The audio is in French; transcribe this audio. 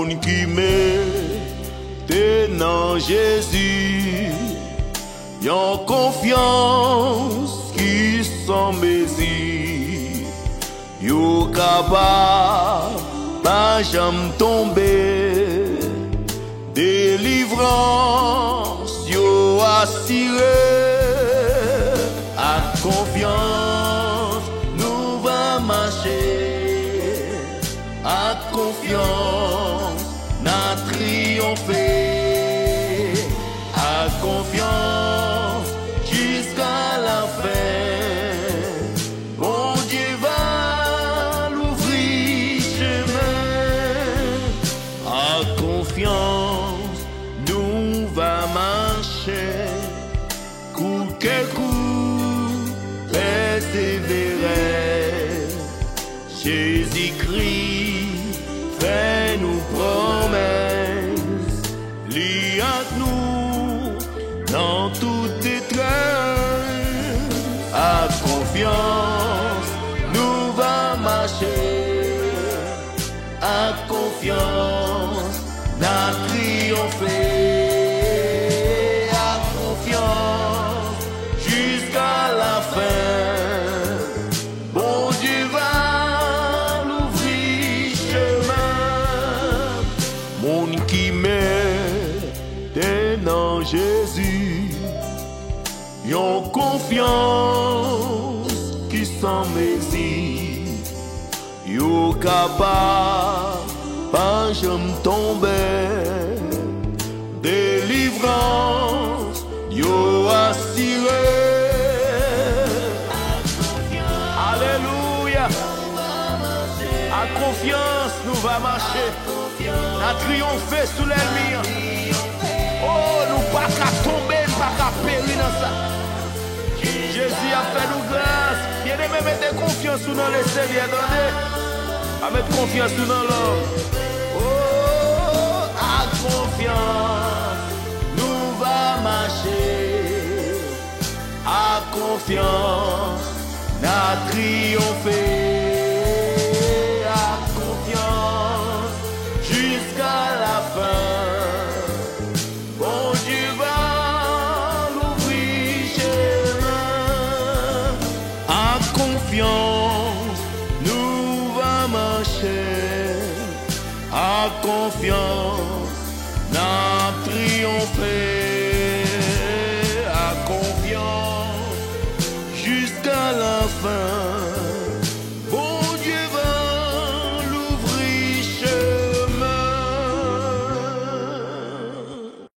Moun qui met dans Jésus, yon confiance qui sans mesure, yo capable pas jamais tomber, délivrance yo assuré, à confiance nous va marcher, à confiance n'a triomphé, à confiance jusqu'à la fin. Bon Dieu va l'ouvrir chemin, à confiance nous va marcher, coup que coup persévérer. Jésus-Christ fait nous promesses, lie à nous dans toute détresse, à confiance nous va marcher, à confiance n'a triomphé, à confiance jusqu'à la fin. Bon Dieu va l'ouvrir chemin, mon qui met dans Jésus, yon confiance qui sans mesure, yo capable pas jamais tomber, délivrance yo assuré. Alléluia. À confiance nous va marcher, à triompher sous l'ennemi. Oh, nous pas qu'à tomber, pas qu'à périr dans ça. Jésus a fait nous grâce. Bien aimé, mettez confiance dans le Seigneur. À mettre confiance dans l'homme. Oh, à confiance nous va marcher, à confiance n'a triomphé, à confiance jusqu'à la fin. Bon Dieu va l'ouvrir chemin, à confiance nous va marcher, à confiance n'a triomphé, à confiance jusqu'à la fin.